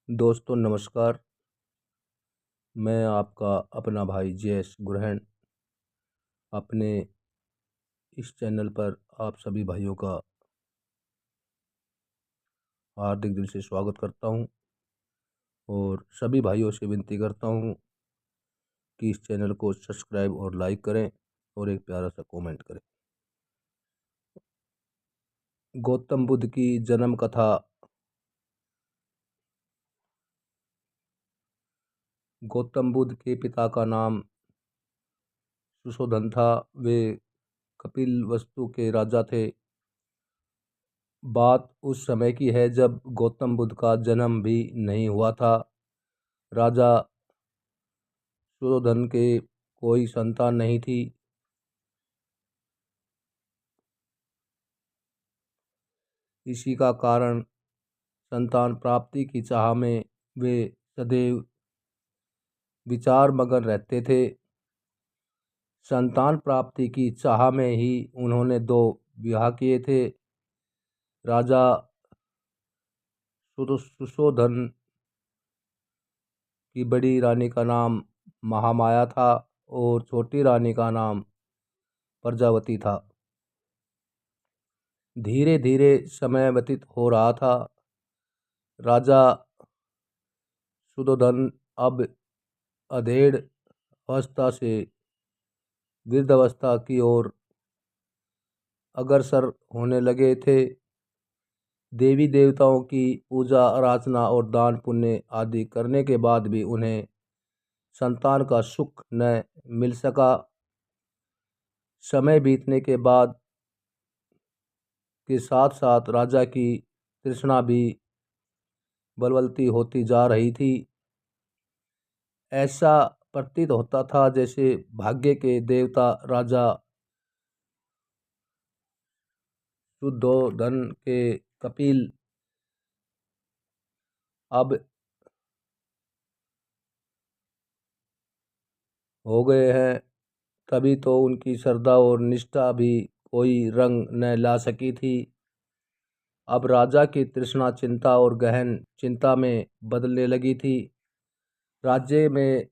दोस्तों नमस्कार। मैं आपका अपना भाई जयेश ग्रहण अपने इस चैनल पर आप सभी भाइयों का हार्दिक दिल से स्वागत करता हूं और सभी भाइयों से विनती करता हूं कि इस चैनल को सब्सक्राइब और लाइक करें और एक प्यारा सा कमेंट करें। गौतम बुद्ध की जन्म कथा। गौतम बुद्ध के पिता का नाम सुशोधन था। वे कपिल वस्तु के राजा थे। बात उस समय की है जब गौतम बुद्ध का जन्म भी नहीं हुआ था। राजा सुशोधन के कोई संतान नहीं थी। इसी का कारण संतान प्राप्ति की चाह में वे सदैव विचार मगन रहते थे। संतान प्राप्ति की चाह में ही उन्होंने 2 विवाह किए थे। राजा सुशोधन की बड़ी रानी का नाम महामाया था और छोटी रानी का नाम प्रजावती था। धीरे धीरे समय व्यतीत हो रहा था। राजा सुशोधन अब अधेड़ अवस्था से वृद्धावस्था की ओर अग्रसर होने लगे थे। देवी देवताओं की पूजा अर्चना और दान पुण्य आदि करने के बाद भी उन्हें संतान का सुख न मिल सका। समय बीतने के बाद के साथ साथ राजा की तृष्णा भी बलवती होती जा रही थी। ऐसा प्रतीत होता था जैसे भाग्य के देवता राजा शुद्धोधन के कपिल अब हो गए हैं। तभी तो उनकी श्रद्धा और निष्ठा भी कोई रंग न ला सकी थी। अब राजा की तृष्णा चिंता और गहन चिंता में बदलने लगी थी। राज्य में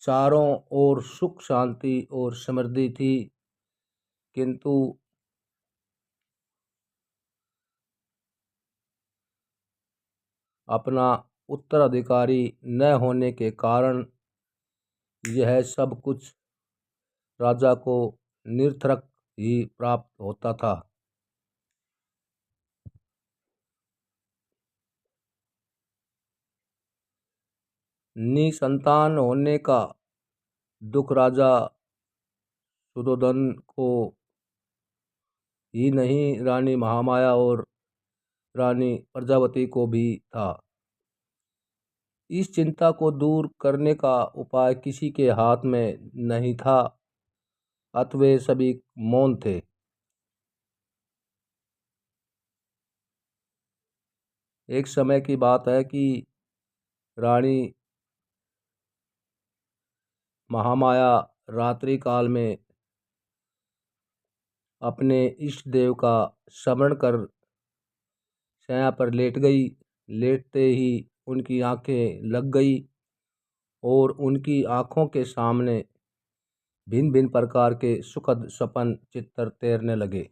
चारों ओर सुख शांति और समृद्धि थी, किंतु अपना उत्तराधिकारी न होने के कारण यह सब कुछ राजा को निरर्थक ही प्राप्त होता था। निसंतान होने का दुख राजा सुशोधन को ही नहीं, रानी महामाया और रानी प्रजावती को भी था। इस चिंता को दूर करने का उपाय किसी के हाथ में नहीं था, अतः वे सभी मौन थे। एक समय की बात है कि रानी महामाया रात्रि काल में अपने इष्ट देव का स्मरण कर शैया पर लेट गई। लेटते ही उनकी आंखें लग गई और उनकी आंखों के सामने भिन्न भिन्न प्रकार के सुखद स्वप्न चित्र तैरने लगे।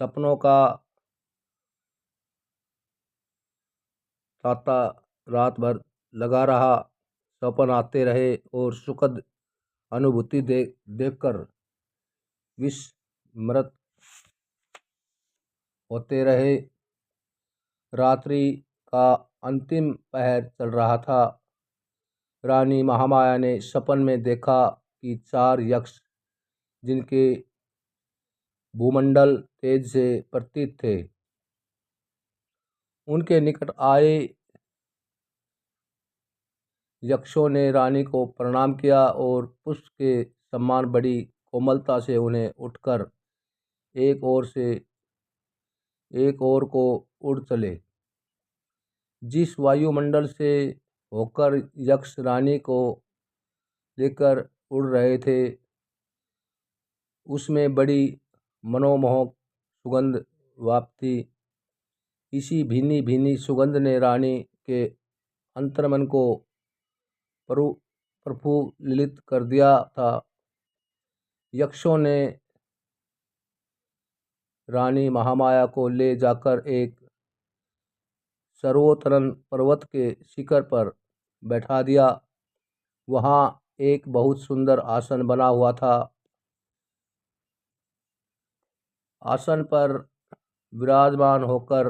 सपनों का तांता रात भर लगा रहा। स्वप्न आते रहे और सुखद अनुभूति देखकर विस्मृत होते रहे। रात्रि का अंतिम पहर चल रहा था। रानी महामाया ने सपन में देखा कि 4 यक्ष, जिनके भूमंडल तेज से प्रतीत थे, उनके निकट आए। यक्षों ने रानी को प्रणाम किया और पुष्प के समान बड़ी कोमलता से उन्हें उठकर एक ओर को उड़ चले। जिस वायुमंडल से होकर यक्ष रानी को लेकर उड़ रहे थे, उसमें बड़ी मनोमोहक सुगंध व्याप्त थी। इसी भीनी भीनी सुगंध ने रानी के अंतर्मन को प्रफुल्लित कर दिया था। यक्षों ने रानी महामाया को ले जाकर एक सर्वोत्तम पर्वत के शिखर पर बैठा दिया। वहाँ एक बहुत सुंदर आसन बना हुआ था। आसन पर विराजमान होकर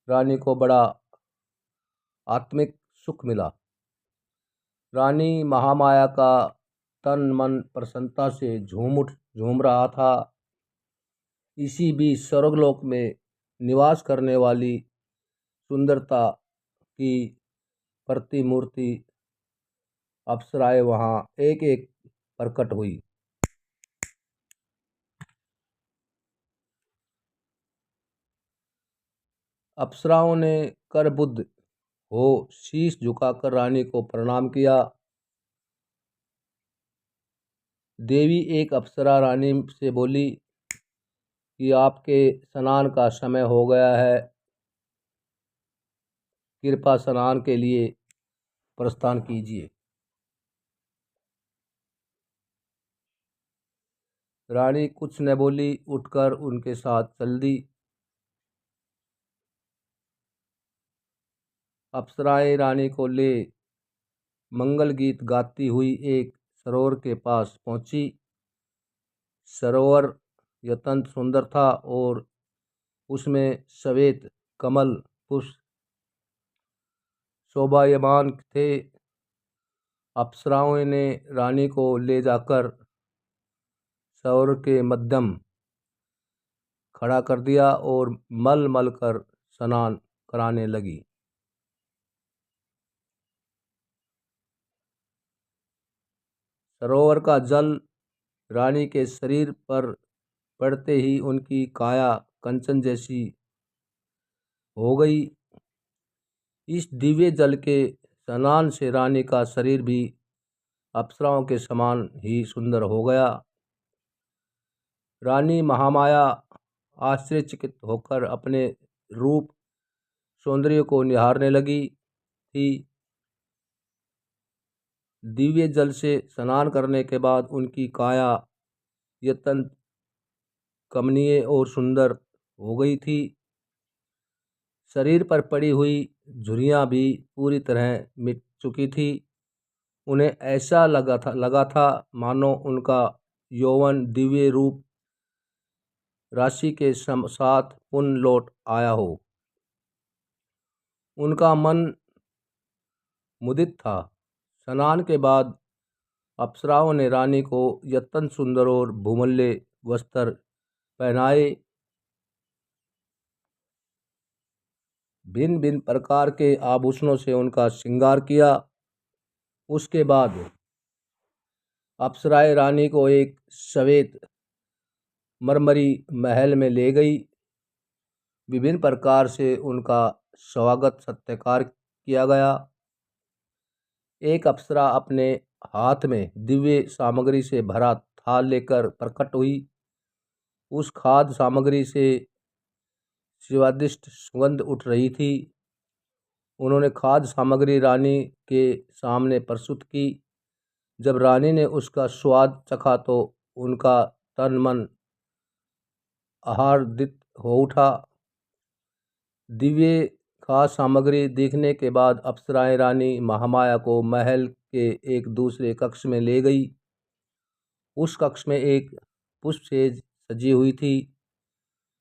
रानी को बड़ा आत्मिक सुख मिला। रानी महामाया का तन मन प्रसन्नता से झूम रहा था। इसी बीच स्वर्गलोक में निवास करने वाली सुंदरता की प्रतिमूर्ति अप्सराएं वहाँ एक एक प्रकट हुई। अप्सराओं ने करबुद्ध हो शीश झुकाकर रानी को प्रणाम किया। देवी एक अप्सरा रानी से बोली कि आपके स्नान का समय हो गया है, कृपा स्नान के लिए प्रस्थान कीजिए। रानी कुछ न बोली, उठकर उनके साथ चल दी। अप्सराएं रानी को ले मंगल गीत गाती हुई एक सरोवर के पास पहुंची। सरोवर अत्यंत सुंदर था और उसमें श्वेत कमल पुष्प शोभायमान थे। अप्सराओं ने रानी को ले जाकर सरोवर के मध्यम खड़ा कर दिया और मल मल कर स्नान कराने लगी। सरोवर का जल रानी के शरीर पर पड़ते ही उनकी काया कंचन जैसी हो गई। इस दिव्य जल के स्नान से रानी का शरीर भी अप्सराओं के समान ही सुंदर हो गया। रानी महामाया आश्चर्यचकित होकर अपने रूप सौंदर्य को निहारने लगी थी। दिव्य जल से स्नान करने के बाद उनकी काया अत्यंत कमनीय और सुंदर हो गई थी। शरीर पर पड़ी हुई झुर्रियाँ भी पूरी तरह मिट चुकी थी। उन्हें ऐसा लगा था मानो उनका यौवन दिव्य रूप राशि के साथ पुनः लौट आया हो। उनका मन मुदित था। स्नान के बाद अप्सराओं ने रानी को अत्यंत सुंदर और बहुमूल्य वस्त्र पहनाए। भिन्न भिन्न प्रकार के आभूषणों से उनका श्रृंगार किया। उसके बाद अप्सराएं रानी को एक श्वेत मरमरी महल में ले गई। विभिन्न प्रकार से उनका स्वागत सत्कार किया गया। एक अप्सरा अपने हाथ में दिव्य सामग्री से भरा थाल लेकर प्रकट हुई। उस खाद्य सामग्री से स्वादिष्ट सुगंध उठ रही थी। उन्होंने खाद्य सामग्री रानी के सामने प्रस्तुत की। जब रानी ने उसका स्वाद चखा तो उनका तन मन आह्लादित हो उठा। दिव्य खाद्य सामग्री देखने के बाद अप्सराएं रानी महामाया को महल के एक दूसरे कक्ष में ले गई। उस कक्ष में एक पुष्प सेज सजी हुई थी।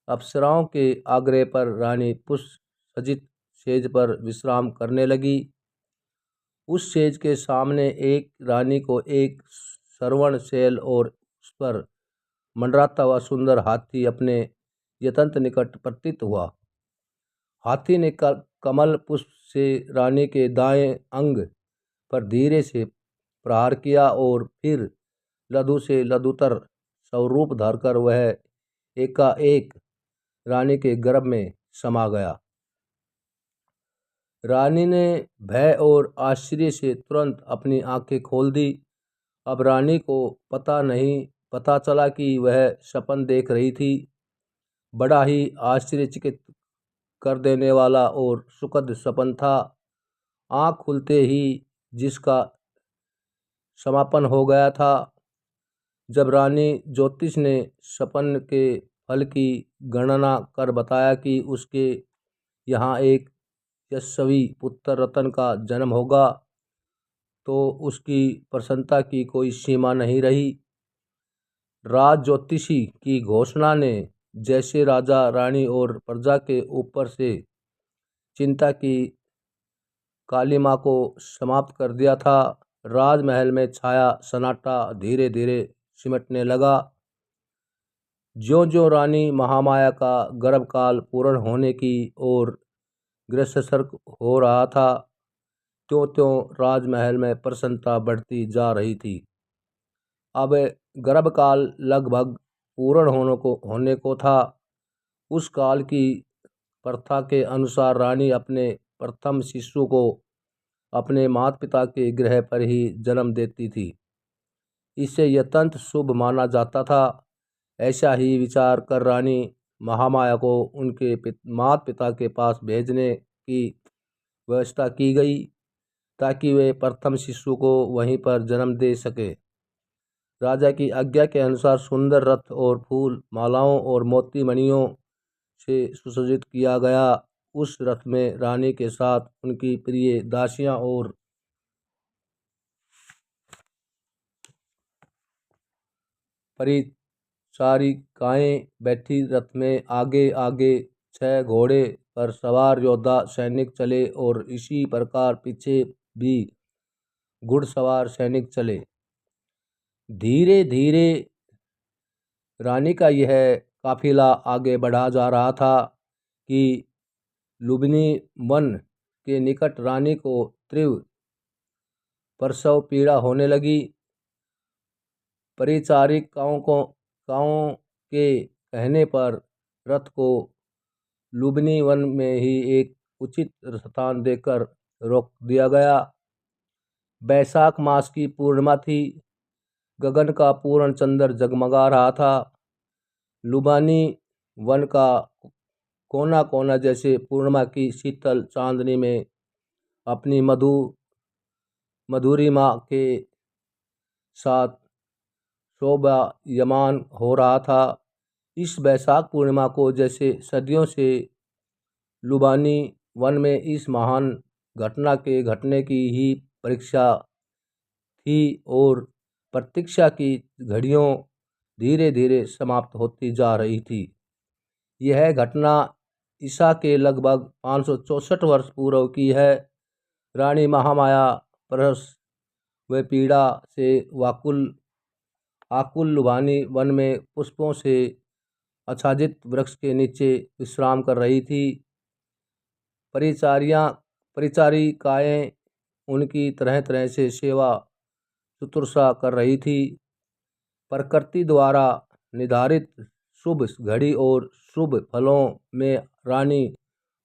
अप्सराओं के आग्रह पर रानी पुष्प सजित सेज पर विश्राम करने लगी। उस सेज के सामने एक रानी को एक सरवण शैल और उस पर मंडराता हुआ सुंदर हाथी अपने अत्यंत निकट प्रतीत हुआ। हाथी ने कमल पुष्प से रानी के दाएं अंग पर धीरे से प्रहार किया और फिर लघु से लघुतर स्वरूप धरकर वह एकाएक रानी के गर्भ में समा गया। रानी ने भय और आश्चर्य से तुरंत अपनी आंखें खोल दी। अब रानी को पता चला कि वह सपन देख रही थी। बड़ा ही आश्चर्यचकित कर देने वाला और सुखद सपन था। आँख खुलते ही जिसका समापन हो गया था। जब रानी ज्योतिष ने सपन के फल की गणना कर बताया कि उसके यहाँ एक यशस्वी पुत्र रतन का जन्म होगा, तो उसकी प्रसन्नता की कोई सीमा नहीं रही। राज ज्योतिषी की घोषणा ने जैसे राजा रानी और प्रजा के ऊपर से चिंता की कालिमा को समाप्त कर दिया था। राजमहल में छाया सन्नाटा धीरे धीरे सिमटने लगा। ज्यों ज्यों रानी महामाया का गर्भकाल पूर्ण होने की ओर अग्रसर हो रहा था, त्यों त्यों राजमहल में प्रसन्नता बढ़ती जा रही थी। अब गर्भकाल लगभग पूर्ण होने को था। उस काल की प्रथा के अनुसार रानी अपने प्रथम शिशु को अपने माता पिता के गृह पर ही जन्म देती थी। इसे अत्यंत शुभ माना जाता था। ऐसा ही विचार कर रानी महामाया को उनके माता पिता के पास भेजने की व्यवस्था की गई, ताकि वे प्रथम शिशु को वहीं पर जन्म दे सके। राजा की आज्ञा के अनुसार सुंदर रथ और फूल मालाओं और मोती मणियों से सुसज्जित किया गया। उस रथ में रानी के साथ उनकी प्रिय दासियां और परिचारिकाएं बैठी। रथ में आगे आगे 6 घोड़े पर सवार योद्धा सैनिक चले और इसी प्रकार पीछे भी घुड़सवार सैनिक चले। धीरे धीरे रानी का यह काफिला आगे बढ़ा जा रहा था कि लुम्बिनी वन के निकट रानी को तीव्र प्रसव पीड़ा होने लगी। परिचारिकाओं के कहने पर रथ को लुम्बिनी वन में ही एक उचित स्थान देकर रोक दिया गया। बैसाख मास की पूर्णिमा थी। गगन का पूर्ण चंद्र जगमगा रहा था। लुम्बिनी वन का कोना कोना जैसे पूर्णिमा की शीतल चांदनी में अपनी मधुरिमा के साथ शोभायमान हो रहा था। इस बैसाख पूर्णिमा को जैसे सदियों से लुम्बिनी वन में इस महान घटना के घटने की ही परीक्षा थी और प्रतीक्षा की घड़ियों धीरे धीरे समाप्त होती जा रही थी। यह घटना ईसा के लगभग 564 वर्ष पूर्व की है। रानी महामाया प्रसव व पीड़ा से आकुल लुम्बिनी वन में पुष्पों से आच्छादित वृक्ष के नीचे विश्राम कर रही थी। परिचारिकाएं उनकी तरह तरह से सेवा शुश्रूषा कर रही थी। प्रकृति द्वारा निर्धारित शुभ घड़ी और शुभ फलों में रानी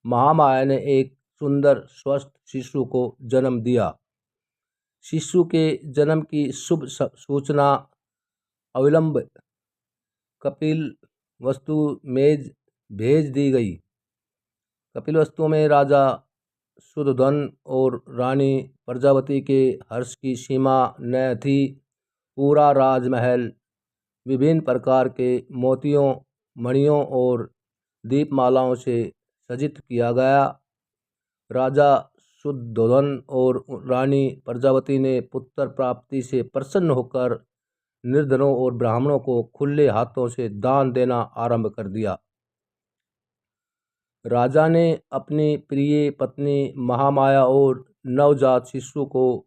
महामाया ने एक सुंदर स्वस्थ शिशु को जन्म दिया। शिशु के जन्म की शुभ सूचना अविलंब कपिलवस्तु में भेज दी गई। कपिलवस्तु में राजा शुद्धोधन और रानी प्रजावती के हर्ष की सीमा न थी। पूरा राजमहल विभिन्न प्रकार के मोतियों, मणियों और दीपमालाओं से सज्जित किया गया। राजा शुद्धोधन और रानी प्रजावती ने पुत्र प्राप्ति से प्रसन्न होकर निर्धनों और ब्राह्मणों को खुले हाथों से दान देना आरंभ कर दिया। राजा ने अपनी प्रिय पत्नी महामाया और नवजात शिशु को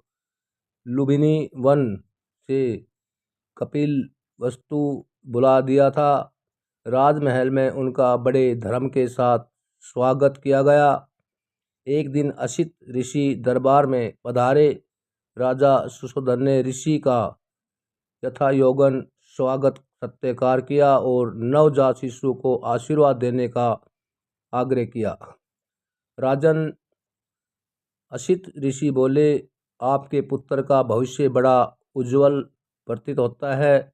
लुम्बिनी वन से कपिलवस्तु बुला दिया था। राजमहल में उनका बड़े धर्म के साथ स्वागत किया गया। एक दिन असित ऋषि दरबार में पधारे। राजा शुद्धोधन ने ऋषि का यथायोग्य स्वागत सत्कार किया और नवजात शिशु को आशीर्वाद देने का आग्रह किया। राजन असित ऋषि बोले, आपके पुत्र का भविष्य बड़ा उज्जवल प्रतीत होता है।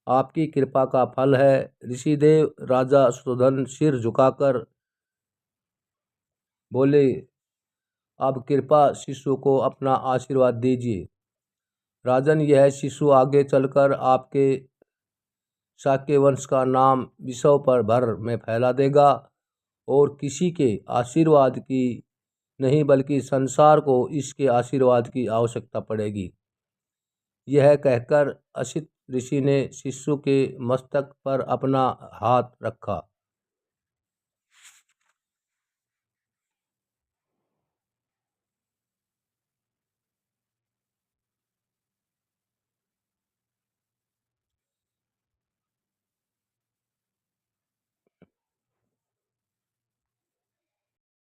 आपकी कृपा का फल है। ऋषिदेव राजा शुद्धोधन सिर झुकाकर बोले, अब कृपा शिशु को अपना आशीर्वाद दीजिए। राजन, यह शिशु आगे चलकर आपके शाक्य वंश का नाम विश्व पर भर में फैला देगा और किसी के आशीर्वाद की नहीं बल्कि संसार को इसके आशीर्वाद की आवश्यकता पड़ेगी। यह कहकर असित ऋषि ने शिशु के मस्तक पर अपना हाथ रखा।